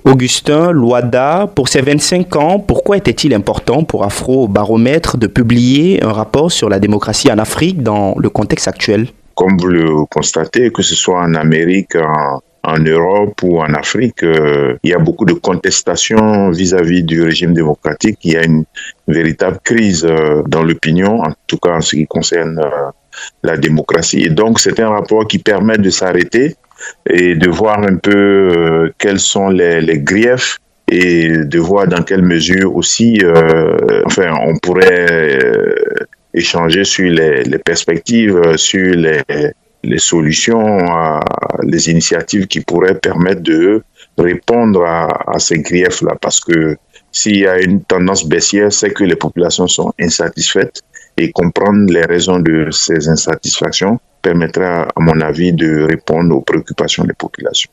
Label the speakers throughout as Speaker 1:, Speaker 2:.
Speaker 1: Augustin Loada, pour ses 25 ans, pourquoi était-il important pour Afrobaromètre de publier un rapport sur la démocratie en Afrique dans le contexte actuel?
Speaker 2: Comme vous le constatez, que ce soit en Amérique, en Europe ou en Afrique, il y a beaucoup de contestations vis-à-vis du régime démocratique. Il y a une véritable crise dans l'opinion, en tout cas en ce qui concerne la démocratie. Et donc, c'est un rapport qui permet de s'arrêter et de voir un peu quels sont les griefs et de voir dans quelle mesure aussi, on pourrait échanger sur les perspectives, sur les solutions, les initiatives qui pourraient permettre de répondre à ces griefs-là. Parce que s'il y a une tendance baissière, c'est que les populations sont insatisfaites et comprendre les raisons de ces insatisfactions permettra, à mon avis, de répondre aux préoccupations des populations.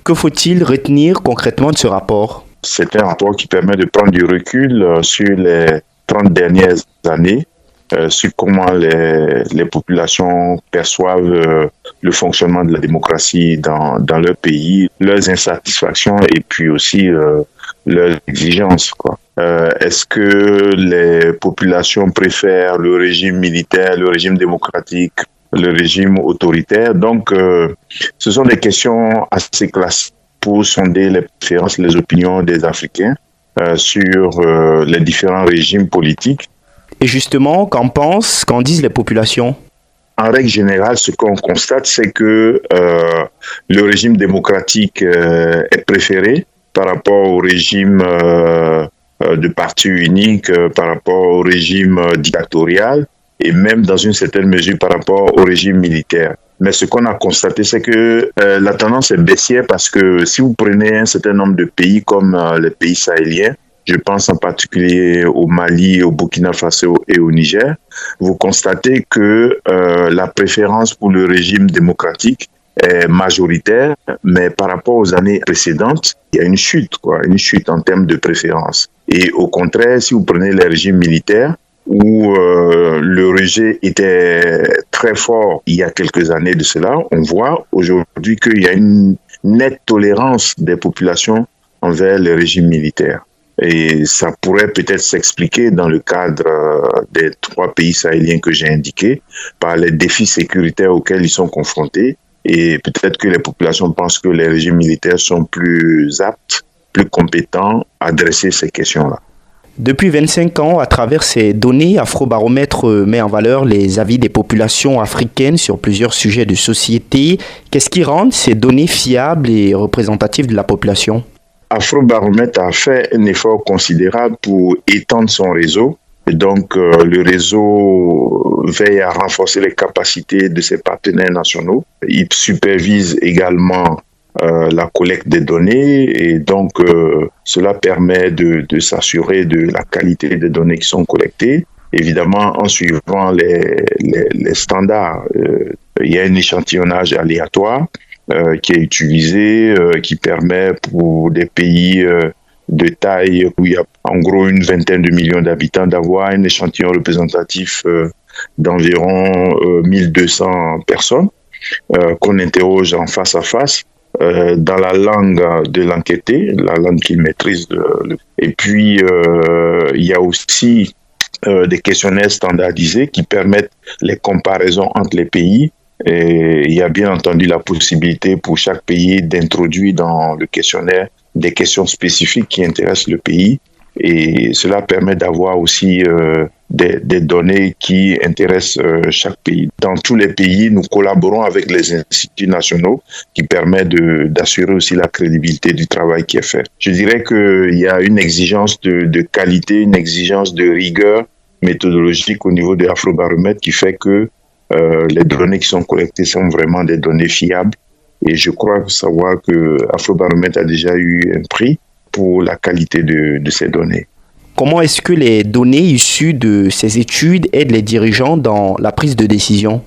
Speaker 1: Que faut-il retenir concrètement de ce rapport?
Speaker 2: C'est un rapport qui permet de prendre du recul sur les 30 dernières années, sur comment les populations perçoivent le fonctionnement de la démocratie dans leur pays, leurs insatisfactions et puis aussi leurs exigences, quoi. Est-ce que les populations préfèrent le régime militaire, le régime démocratique, le régime autoritaire? Donc, ce sont des questions assez classiques pour sonder les préférences, les opinions des Africains sur les différents régimes politiques.
Speaker 1: Et justement, qu'en disent les populations?
Speaker 2: En règle générale, ce qu'on constate, c'est que le régime démocratique est préféré par rapport au régime de parti unique, par rapport au régime dictatorial et même dans une certaine mesure par rapport au régime militaire. Mais ce qu'on a constaté, c'est que la tendance est baissière parce que si vous prenez un certain nombre de pays comme les pays sahéliens, je pense en particulier au Mali, au Burkina Faso et au Niger, vous constatez que la préférence pour le régime démocratique est majoritaire, mais par rapport aux années précédentes, il y a une chute en termes de préférence. Et au contraire, si vous prenez les régimes militaires, où le rejet était très fort il y a quelques années de cela, on voit aujourd'hui qu'il y a une nette tolérance des populations envers le régime militaire. Et ça pourrait peut-être s'expliquer dans le cadre des 3 pays sahéliens que j'ai indiqués, par les défis sécuritaires auxquels ils sont confrontés. Et peut-être que les populations pensent que les régimes militaires sont plus aptes, plus compétents à adresser ces questions-là.
Speaker 1: Depuis 25 ans, à travers ces données, Afrobaromètre met en valeur les avis des populations africaines sur plusieurs sujets de société. Qu'est-ce qui rend ces données fiables et représentatives de la population?
Speaker 2: Afrobaromètre a fait un effort considérable pour étendre son réseau. Et donc, le réseau veille à renforcer les capacités de ses partenaires nationaux. Il supervise également la collecte des données et donc cela permet de s'assurer de la qualité des données qui sont collectées. Évidemment, en suivant les standards, il y a un échantillonnage aléatoire qui est utilisé, qui permet pour des pays de taille où il y a en gros une vingtaine de millions d'habitants d'avoir un échantillon représentatif d'environ 1200 personnes qu'on interroge en face à face dans la langue de l'enquêté, la langue qu'il maîtrise. Et puis, il y a aussi des questionnaires standardisés qui permettent les comparaisons entre les pays. Et il y a bien entendu la possibilité pour chaque pays d'introduire dans le questionnaire des questions spécifiques qui intéressent le pays. Et cela permet d'avoir aussi des données qui intéressent chaque pays. Dans tous les pays, nous collaborons avec les instituts nationaux qui permettent d'assurer aussi la crédibilité du travail qui est fait. Je dirais qu'il y a une exigence de qualité, une exigence de rigueur méthodologique au niveau de Afrobaromètre qui fait que les données qui sont collectées sont vraiment des données fiables. Et je crois savoir que Afrobaromètre a déjà eu un prix pour la qualité de ces données.
Speaker 1: Comment est-ce que les données issues de ces études aident les dirigeants dans la prise de décision?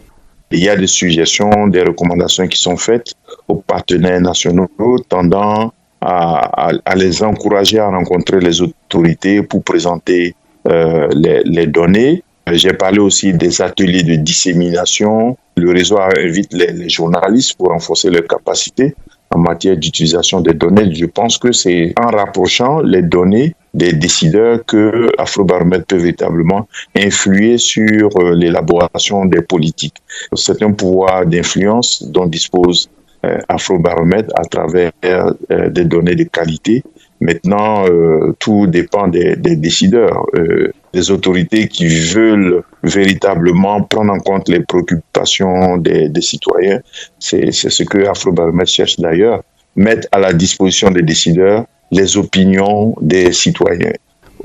Speaker 2: Il y a des suggestions, des recommandations qui sont faites aux partenaires nationaux tendant à les encourager à rencontrer les autorités pour présenter les données. J'ai parlé aussi des ateliers de dissémination. Le réseau invite les journalistes pour renforcer leurs capacités en matière d'utilisation des données. Je pense que c'est en rapprochant les données des décideurs que Afrobaromètre peut véritablement influer sur l'élaboration des politiques. C'est un pouvoir d'influence dont dispose Afrobaromètre à travers des données de qualité. Maintenant, tout dépend des décideurs, des autorités qui veulent véritablement prendre en compte les préoccupations des citoyens. C'est ce que Afrobaromètre cherche d'ailleurs, mettre à la disposition des décideurs les opinions des citoyens.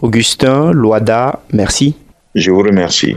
Speaker 1: Augustin Loada, merci.
Speaker 2: Je vous remercie.